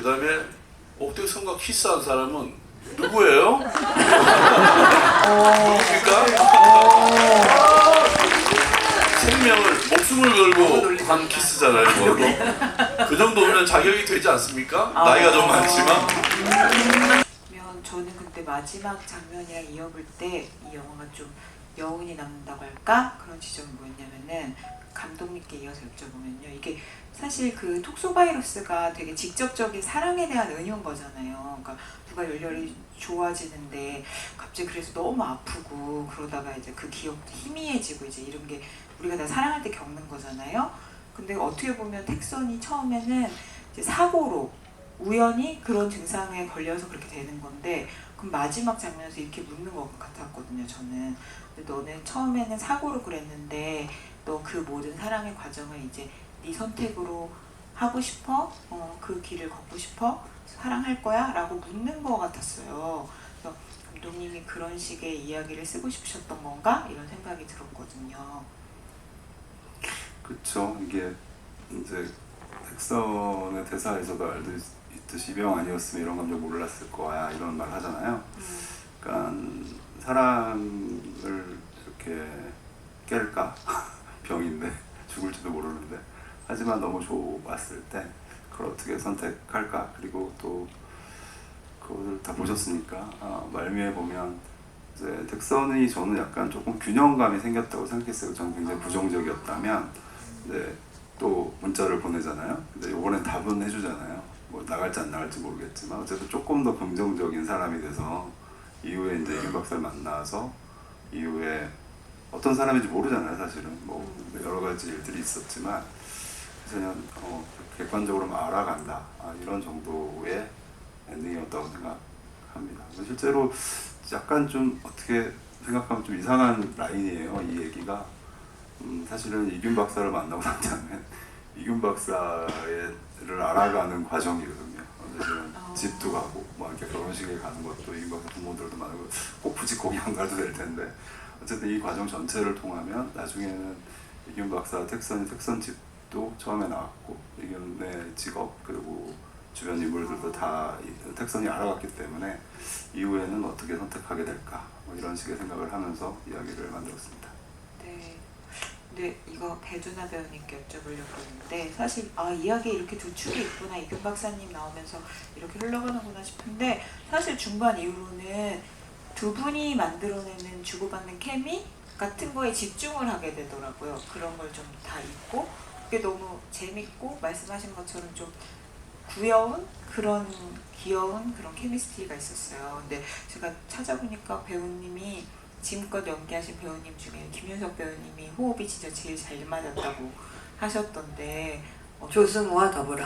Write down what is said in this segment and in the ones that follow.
다음에 옥택선과 키스한 사람은 누구예요? 누굽니까? 생명을 목숨을 걸고 한 키스잖아요. 그것도. 그 정도면 자격이 되지 않습니까? 나이가 좀 많지만. 저는 그때 마지막 장면이랑 이어볼 때 이 영화가 좀 여운이 남는다고 할까? 그런 지점이 뭐였냐면은 감독님께 이어서 여쭤보면요. 이게 사실 그 톡소바이러스가 되게 직접적인 사랑에 대한 은유인 거잖아요. 그러니까 누가 열렬히 좋아지는데 갑자기 그래서 너무 아프고 그러다가 이제 그 기억도 희미해지고 이제 이런 게 우리가 다 사랑할 때 겪는 거잖아요. 근데 어떻게 보면 텍선이 처음에는 이제 사고로 우연히 그런 증상에 걸려서 그렇게 되는 건데 그럼 마지막 장면에서 이렇게 묻는 것 같았거든요. 저는. 근데 너는 처음에는 사고로 그랬는데 너 그 모든 사랑의 과정을 이제 네 선택으로 하고 싶어? 그 길을 걷고 싶어? 사랑할 거야? 라고 묻는 것 같았어요. 그래서 감독님이 그런 식의 이야기를 쓰고 싶으셨던 건가? 이런 생각이 들었거든요. 그쵸. 이게 이제 텍선의 대사에서도 알듯이 이병 아니었으면 이런 감정 몰랐을 거야 이런 말 하잖아요. 그러니까 사람을 이렇게 깰까? 병인데 죽을지도 모르는데 하지만 너무 좋았을 때 그걸 어떻게 선택할까? 그리고 또 그걸 다 보셨으니까 말미에 보면 이제 텍선이 저는 약간 조금 균형감이 생겼다고 생각했어요. 저는 굉장히 부정적이었다면 이제 또 문자를 보내잖아요. 근데 이번엔 답은 해주잖아요. 뭐 나갈지 안 나갈지 모르겠지만 어쨌든 조금 더 긍정적인 사람이 돼서 이후에 이제 이균 박사를 만나서 이후에 어떤 사람인지 모르잖아요. 사실은 뭐 여러 가지 일들이 있었지만 그래서 그냥 객관적으로 알아간다 이런 정도의 엔딩이었다고 생각합니다. 실제로 약간 좀 어떻게 생각하면 좀 이상한 라인이에요. 이 얘기가 사실은 이균 박사를 만나고 난 다음에 이균 박사를 알아가는 과정이거든요. 사실은 집도 가고 뭐 이렇게 결혼식에 가는 것도 이균 박사 부모들도 많고 꼭 굳이 거기 안 가도 될 텐데 어쨌든 이 과정 전체를 통하면 나중에는 이균 박사 텍선 집도 처음에 나왔고 이균의 직업 그리고 주변 인물들도 다 텍선이 알아갔기 때문에 이후에는 어떻게 선택하게 될까 뭐 이런 식의 생각을 하면서 이야기를 만들었습니다. 네. 근데 이거 배두나 배우님께 여쭤보려고 했는데 사실 이야기에 이렇게 두 축이 있구나 이균 박사님 나오면서 이렇게 흘러가는구나 싶은데 사실 중반 이후로는 두 분이 만들어내는 주고받는 케미 같은 거에 집중을 하게 되더라고요. 그런 걸 좀 다 잊고 그게 너무 재밌고 말씀하신 것처럼 좀 귀여운 그런 귀여운 그런 케미스트리가 있었어요. 근데 제가 찾아보니까 배우님이 지금껏 연기하신 배우님 중에 김윤석 배우님이 호흡이 진짜 제일 잘 맞았다고 하셨던데 조승우와 더불어.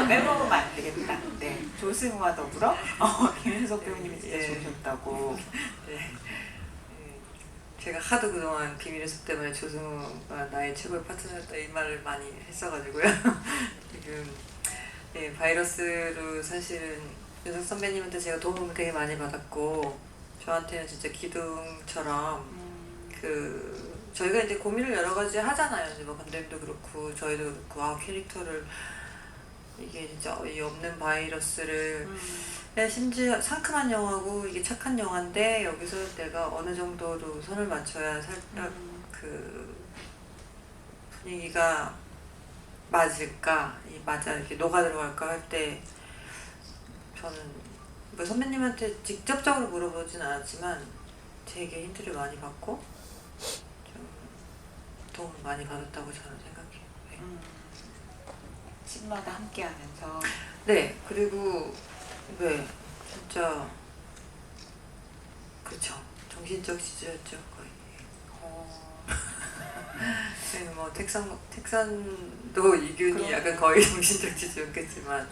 빼먹으면 안 되겠다. 네, 조승우와 더불어 김윤석 배우님이 진짜 좋으셨다고. 네. 제가 하도 그동안 비밀의 숲 때문에 조승우가 나의 최고의 파트너였다 이 말을 많이 했어가지고요. 지금 바이러스로 사실은 윤석 선배님한테 제가 도움을 되게 많이 받았고 저한테는 진짜 기둥처럼 저희가 이제 고민을 여러 가지 하잖아요. 이제 뭐 감독님도 그렇고 저희도 그렇고 캐릭터를 이게 진짜 이 없는 바이러스를 심지어 상큼한 영화고 이게 착한 영화인데 여기서 내가 어느 정도로 선을 맞춰야 살짝 그 분위기가 맞을까 맞아 이렇게 녹아 들어갈까 할 때 저는 뭐 선배님한테 직접적으로 물어보진 않았지만 되게 힌트를 많이 받고 좀 도움 많이 받았다고 저는 생각해요. 네. 씬마다 함께 하면서 네, 그리고 네, 진짜 그렇죠. 정신적 지주였죠 거의. 네, 뭐 텍산도 이균이 약간 거의 정신적 지주였겠지만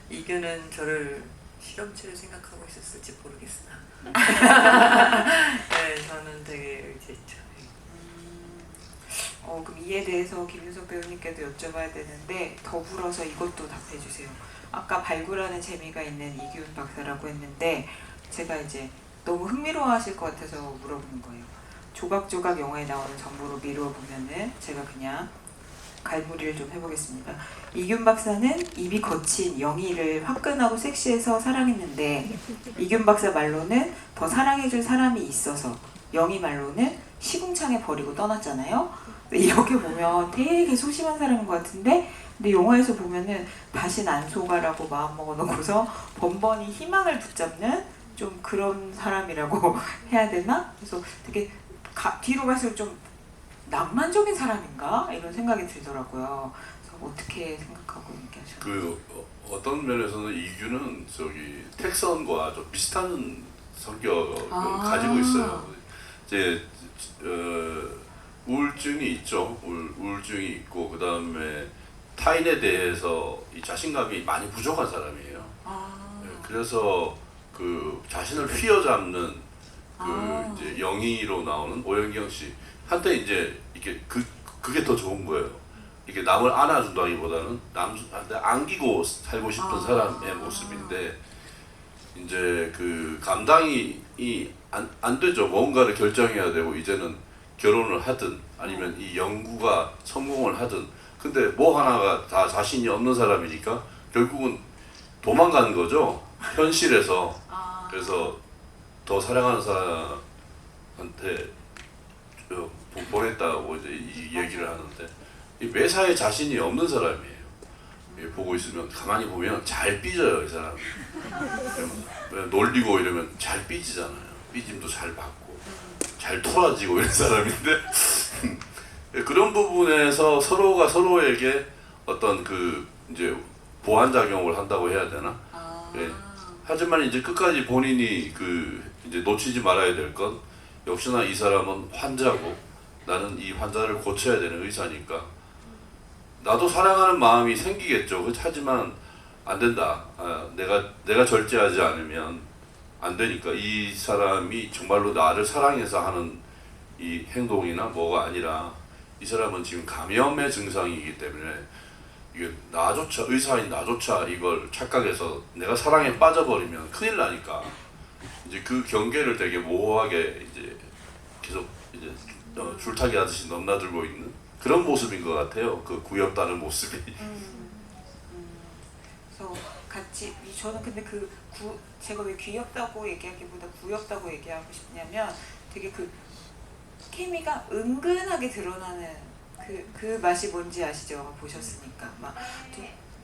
이균은 저를 실험체를 생각하고 있었을지 모르겠으나 네, 저는 되게 의지했죠. 그럼 이에 대해서 김윤석 배우님께도 여쭤봐야 되는데 더불어서 이것도 답해주세요. 아까 발굴하는 재미가 있는 이균 박사라고 했는데 제가 이제 너무 흥미로워하실 것 같아서 물어보는 거예요. 조각조각 영화에 나오는 정보로 미루어 보면은 제가 그냥 갈무리를 좀 해보겠습니다. 이균 박사는 입이 거친 영희를 화끈하고 섹시해서 사랑했는데 이균 박사 말로는 더 사랑해줄 사람이 있어서 영희 말로는 시궁창에 버리고 떠났잖아요. 이렇게 보면 되게 소심한 사람인 것 같은데 근데 영화에서 보면은 다신 안 속아라고 마음먹어 놓고서 번번이 희망을 붙잡는 좀 그런 사람이라고 해야 되나? 그래서 되게 뒤로 갈수록 좀 낭만적인 사람인가? 이런 생각이 들더라고요. 그래서 어떻게 생각하고 얘기하셨나요? 그 어떤 면에서는 이규는 저기 텍선과 좀 비슷한 성격을 가지고 있어요. 이제 우울증이 있죠. 우울증이 있고 그 다음에 타인에 대해서 이 자신감이 많이 부족한 사람이에요. 그래서 그 자신을 휘어잡는 그 이제 영희로 나오는 오영경 씨 한때 이제 이게 그게 더 좋은 거예요. 이게 남을 안아준다기보다는 남한테 안기고 살고 싶은 사람의 모습인데 이제 그 감당이 안 되죠. 뭔가를 결정해야 되고 이제는 결혼을 하든 아니면 이 연구가 성공을 하든 근데 뭐 하나가 다 자신이 없는 사람이니까 결국은 도망가는 거죠. 현실에서. 그래서 더 사랑하는 사람한테 보냈다고 이제 이 얘기를 하는데 이 매사에 자신이 없는 사람이에요. 보고 있으면 가만히 보면 잘 삐져요, 이 사람. 놀리고 이러면 잘 삐지잖아요. 삐짐도 잘 받고 잘 토라지고 이런 사람인데 그런 부분에서 서로가 서로에게 어떤 그 이제 보완 작용을 한다고 해야 되나? 예. 하지만 이제 끝까지 본인이 그 이제 놓치지 말아야 될 건 역시나 이 사람은 환자고 나는 이 환자를 고쳐야 되는 의사니까 나도 사랑하는 마음이 생기겠죠. 하지만 안 된다. 내가 절제하지 않으면 안 되니까 이 사람이 정말로 나를 사랑해서 하는 이 행동이나 뭐가 아니라 이 사람은 지금 감염의 증상이기 때문에 이게 나조차 의사인 나조차 이걸 착각해서 내가 사랑에 빠져버리면 큰일 나니까 이제 그 경계를 되게 모호하게 이제 계속 이제 줄타기 하듯이 넘나들고 있는 그런 모습인 것 같아요. 그 구엽다는 모습이. 그래서 같이 저는 근데 제가 왜 귀엽다고 얘기하기보다 구엽다고 얘기하고 싶냐면 되게 그 케미가 은근하게 드러나는 그 맛이 뭔지 아시죠? 보셨으니까 막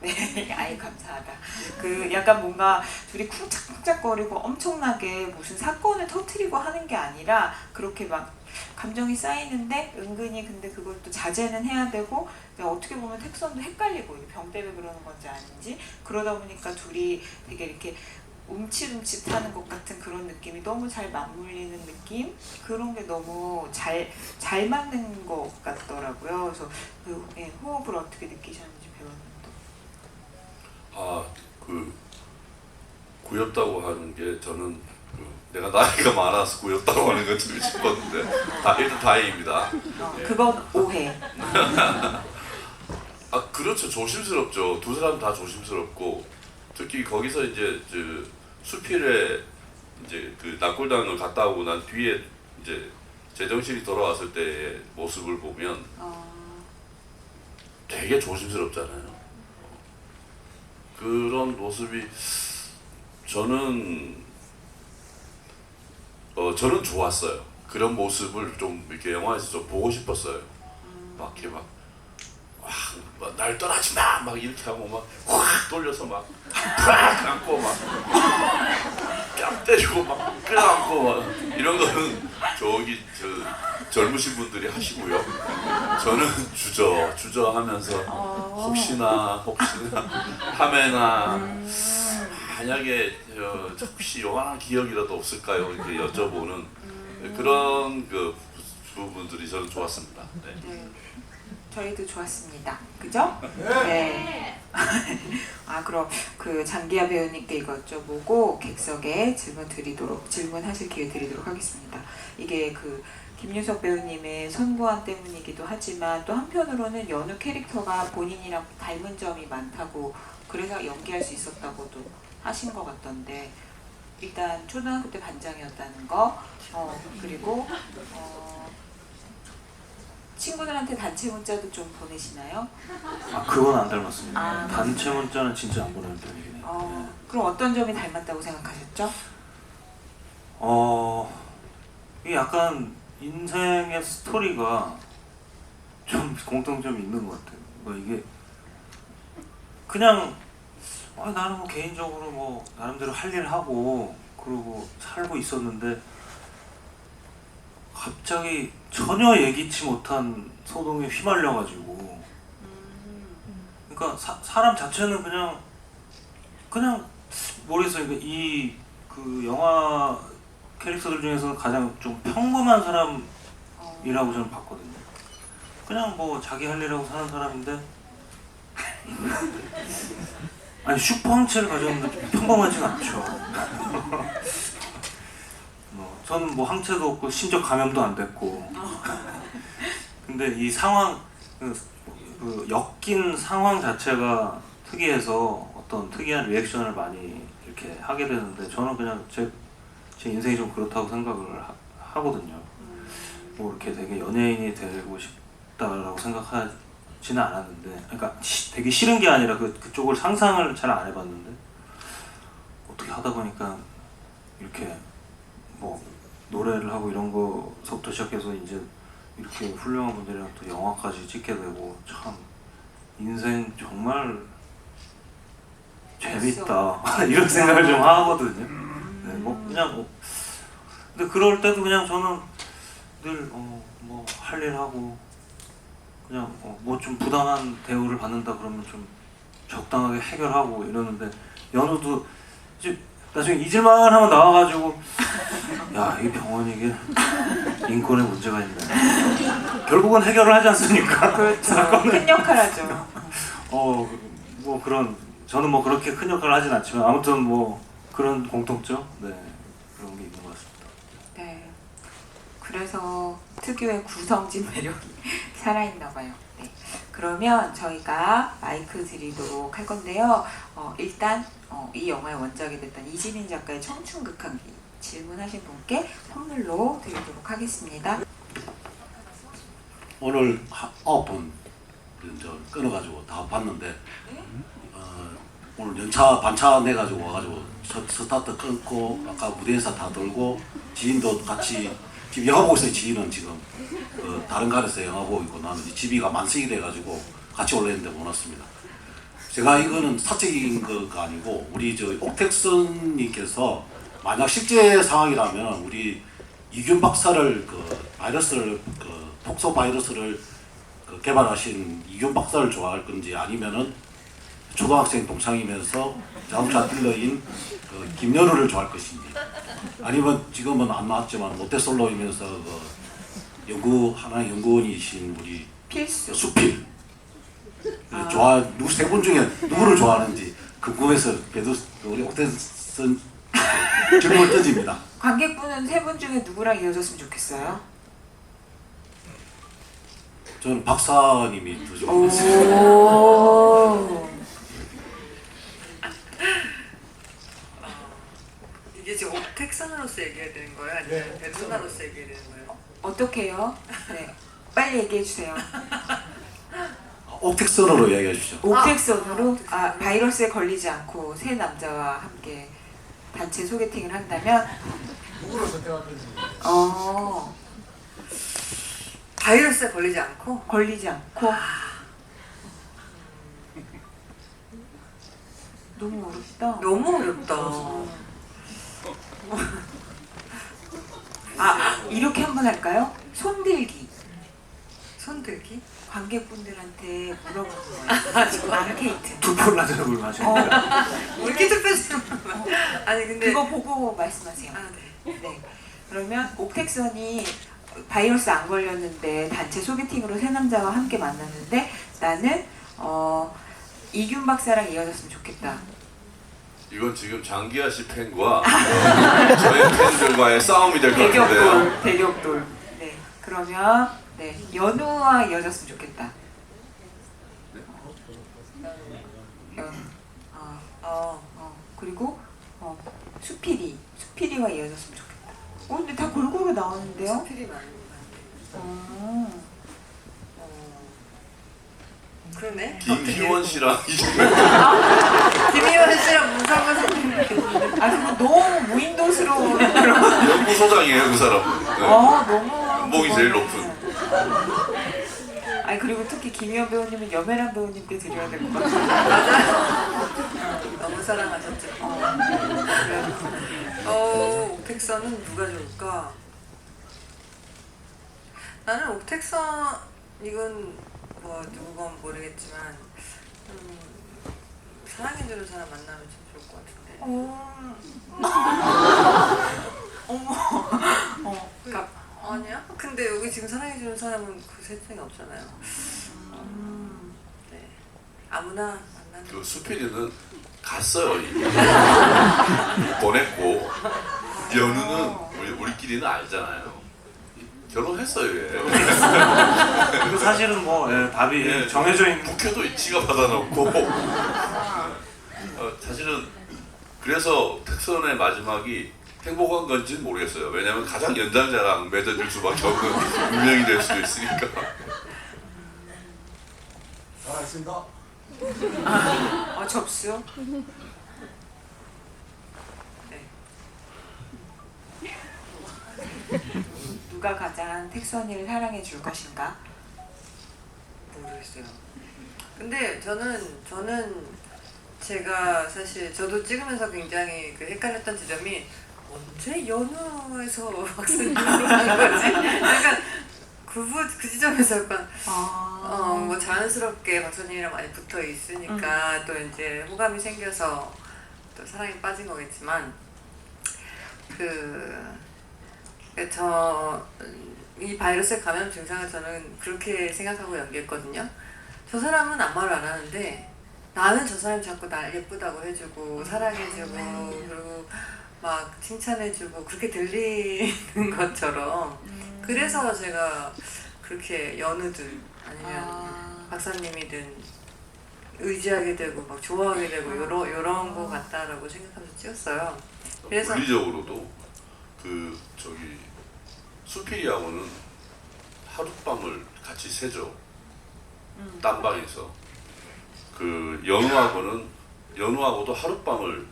네, 아이 감사하다. 그 약간 뭔가 둘이 쿵짝쿵짝거리고 엄청나게 무슨 사건을 터뜨리고 하는 게 아니라 그렇게 막 감정이 쌓이는데 은근히 근데 그걸 또 자제는 해야 되고 어떻게 보면 텍선도 헷갈리고 이게 병 때문에 그러는 건지 아닌지 그러다 보니까 둘이 되게 이렇게 움찔움찔하는 것 같은 그런 느낌이 너무 잘 맞물리는 느낌 그런 게 너무 잘 맞는 것 같더라고요. 그래서 그 호흡을 어떻게 느끼셨는지 배웠는데. 그 구엽다고 하는 게 저는 내가 나이가 많아서 구엽다고 하는 건 좀 싶었는데 일단 다행입니다. 예. 그건 오해. 그렇죠. 조심스럽죠. 두 사람 다 조심스럽고 특히 거기서 이제 수필에 이제 그 낙골당을 갔다 오고 난 뒤에 이제 제정신이 돌아왔을 때의 모습을 보면 되게 조심스럽잖아요. 그런 모습이 저는 좋았어요. 그런 모습을 좀 이렇게 영화에서 좀 보고 싶었어요. 막 이렇게 막 날 떠나지 마! 막 이렇게 하고 막 확 돌려서 막 안고 막 뺨 때리고 막 끌어안고 막 이런 거는 젊으신 분들이 하시고요. 저는 주저하면서 혹시나 하메나 만약에 혹시 요만한 기억이라도 없을까요? 이렇게 여쭤보는 그런 그 부분들이 저는 좋았습니다. 네. 저희도 좋았습니다. 그죠? 네. 그럼 그 장기하 배우님께 이거 여쭤보고 객석에 질문하실 기회 드리도록 하겠습니다. 이게 그 김윤석 배우님의 선고안 때문이기도 하지만 또 한편으로는 여느 캐릭터가 본인이랑 닮은 점이 많다고 그래서 연기할 수 있었다고도 하신 것 같던데 일단 초등학교 때 반장이었다는 거 그리고 친구들한테 단체 문자도 좀 보내시나요? 아 그건 안 닮았습니다. 아. 단체 문자는 진짜 안 보내는 편이긴 해요. 그럼 어떤 점이 닮았다고 생각하셨죠? 이게 약간 인생의 스토리가 좀 공통점이 있는 것 같아요. 이게 그냥 나는 뭐 개인적으로 뭐 나름대로 할 일 하고 그러고 살고 있었는데 갑자기 전혀 예기치 못한 소동에 휘말려가지고 그러니까 사람 자체는 그냥 모르겠어요. 그 영화 캐릭터들 중에서 가장 좀 평범한 사람이라고 저는 봤거든요. 그냥 뭐 자기 할 일하고 사는 사람인데 아니 슈퍼 항체를 가졌는데 평범하진 않죠. 저는 뭐 항체도 없고 심지어 감염도 안 됐고 근데 이 상황 그 엮인 상황 자체가 특이해서 어떤 특이한 리액션을 많이 이렇게 하게 되는데 저는 그냥 제 인생이 좀 그렇다고 생각을 하거든요. 뭐 이렇게 되게 연예인이 되고 싶다라고 생각하지는 않았는데 그러니까 되게 싫은 게 아니라 그쪽을 상상을 잘 안 해봤는데 어떻게 하다 보니까 이렇게 뭐 노래를 하고 이런 거서부터 시작해서 이제 이렇게 훌륭한 분들이랑 또 영화까지 찍게 되고 참 인생 정말 재밌다 이런 생각을 좀 하거든요. 네, 뭐 그냥 근데 그럴 때도 그냥 저는 늘 뭐 할 일 하고 그냥 뭐 좀 부당한 대우를 받는다 그러면 좀 적당하게 해결하고 이러는데 연우도 이제 나중에 잊을만 하면 나와가지고 야 이 병원이 이게 인권에 문제가 있네. 결국은 해결을 하지 않습니까? 그렇죠. 큰 역할 하죠. 뭐 그런 저는 뭐 그렇게 큰 역할을 하진 않지만 아무튼 뭐 그런 공통점 그런 게 있는 것 같습니다. 네. 그래서 특유의 구성진 매력이 살아있나 봐요. 네. 그러면 저희가 마이크 드리도록 할 건데요. 일단 이 영화의 원작이 됐던 이지민 작가의 청춘극한기 질문하신 분께 선물로 드리도록 하겠습니다. 오늘 9번 끊어가지고 다 봤는데 오늘 연차 반차 내가지고 와가지고 스타트 끊고 아까 무대에서 다 돌고 지인도 같이 지금 영화 보고 있어요. 지인은 지금 다른 가게에서 영화 보고 있고 나는 집이가 만석이 돼가지고 같이 올라했는데 못 왔습니다. 제가 이거는 사적인 거가 아니고 우리 옥택선님께서 만약 실제 상황이라면 우리 이균 박사를 바이러스를 독소 바이러스를 개발하신 이균 박사를 좋아할 건지 아니면은 초등학생 동창이면서 자동차 딜러인 김연우를 좋아할 것인지 아니면 지금은 안 나왔지만 롯데솔로이면서 하나의 연구원이신 우리 필수. 수필 누구 세 분 중에 누구를 좋아하는지 궁금해서 그래도 우리 옥태선 질문을 던집니다. 관객분은 세 분 중에 누구랑 이어졌으면 좋겠어요? 저는 박사님이 더 좋아했어요. 오. 이게 지금 옥택선으로서 얘기해야 되는 거예요? 아니면 백선아로서 얘기해야 되는 거예요? 어떻게요? 네. 빨리 얘기해 주세요. 옥택선으로 이야기해 주시죠. 옥택선으로 바이러스에 걸리지 않고 세 남자와 함께 단체 소개팅을 한다면 누구로 선택하든지. 바이러스에 걸리지 않고? 걸리지 않고 너무 어렵다. 너무 어렵다. 이렇게 한번 할까요? 손들기. 손들기? 관객분들한테 물어보는 거예요. 앙케이트. 투표를 하자고 하시는 이렇게 투표지는 아니 근데 그거 보고 말씀하세요. 네. 네. 그러면 옥택선이 바이러스 안 걸렸는데 단체 소개팅으로 세 남자와 함께 만났는데 나는 이균 박사랑 이어졌으면 좋겠다. 이건 지금 장기하 씨 팬과 저희 팬들과의 싸움이 될 것 같은데요. 대격돌. 네. 그러면 연우와 이어졌으면 좋겠다. 연우. 그리고 수필이와 이어졌으면 좋겠다. 근데 다 골고루 나오는데요? 수필이 많은데. 그러네. 김희원 씨랑 김희원 씨랑 문상근 선생님. 아 그거 너무 무인도스러운 그런. 연구소장이에요 그 사람. 네. 너무. 연봉이 제일 높은. 아니 그리고 특히 김희원 배우님은 염혜란 배우님께 드려야 될 것 같아요. 너무 사랑하셨죠. 옥택선은 누가 좋을까? 나는 옥택선 이건 뭐 누구건 모르겠지만 사랑해주는 사람 만나면 좀 좋을 것 같은데. 그러니까 아니야? 근데 여기 지금 사랑해주는 사람은 그 세상에 없잖아요. 네. 아무나 만나는. 그 수필이는 갔어요 이미. 보냈고 연우는 우리끼리는 알잖아요. 결혼했어요 얘. 그리고 사실은 뭐 답이 예, 정해져 있는. 국회도 지가 받아놓고 사실은 그래서 특선의 마지막이 행복한 건지는 모르겠어요. 왜냐하면 가장 연장자랑 맺어질 수밖에 없는 운명이 될 수도 있으니까. 알겠습니다. 접수. 누가 가장 택선이를 사랑해 줄 것인가? 모르겠어요. 근데 저는 제가 사실 저도 찍으면서 굉장히 그 헷갈렸던 지점이 언제 연우에서 박사님으로 간 거지? 약간 그 지점에서 약간 뭐 자연스럽게 박사님이랑 많이 붙어 있으니까 또 이제 호감이 생겨서 또 사랑에 빠진 거겠지만 이 바이러스의 감염 증상을 저는 그렇게 생각하고 연기했거든요. 저 사람은 아무 말을 안 하는데 나는 저 사람이 자꾸 날 예쁘다고 해주고 사랑해주고 그리고 막 칭찬해주고 그렇게 들리는 것처럼 그래서 제가 그렇게 연우들 아니면 박사님이든 의지하게 되고 막 좋아하게 되고 요런 거 같다라고 생각하면서 찍었어요. 그래서 물리적으로도 수필이하고는 하룻밤을 같이 새죠. 딴방에서. 연우하고도 하룻밤을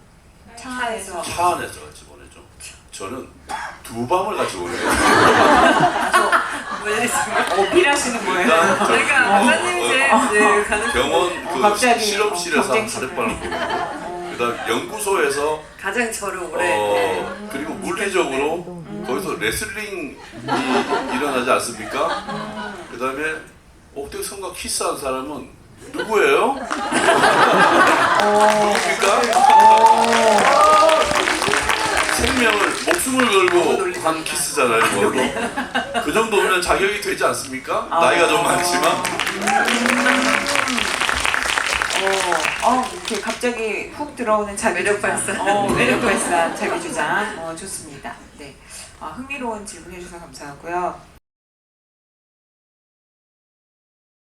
차 안에서. 차 안에서 같이 보내죠. 저는 2밤을 같이 보내요. 어필하시는 거예요. 그러니까 박사님이 제일 가는 병원 갑자기, 실험실에서 경쟁심을. 하룻밤을 보내고 그다음 연구소에서 가장 저를 오래 그리고 물리적으로 거기서 레슬링이 일어나지 않습니까? 그 다음에 옥택선과 키스한 사람은 누구예요? 누굽니까? 생명을 목숨을 걸고 한 키스잖아요. 이거. 그 정도면 자격이 되지 않습니까? 나이가 좀 많지만. 이렇게 갑자기 훅 들어오는 자기 매력 주장. 발산. 매력 발산 자기 주장. 좋습니다. 네. 흥미로운 질문 해주셔서 감사하고요.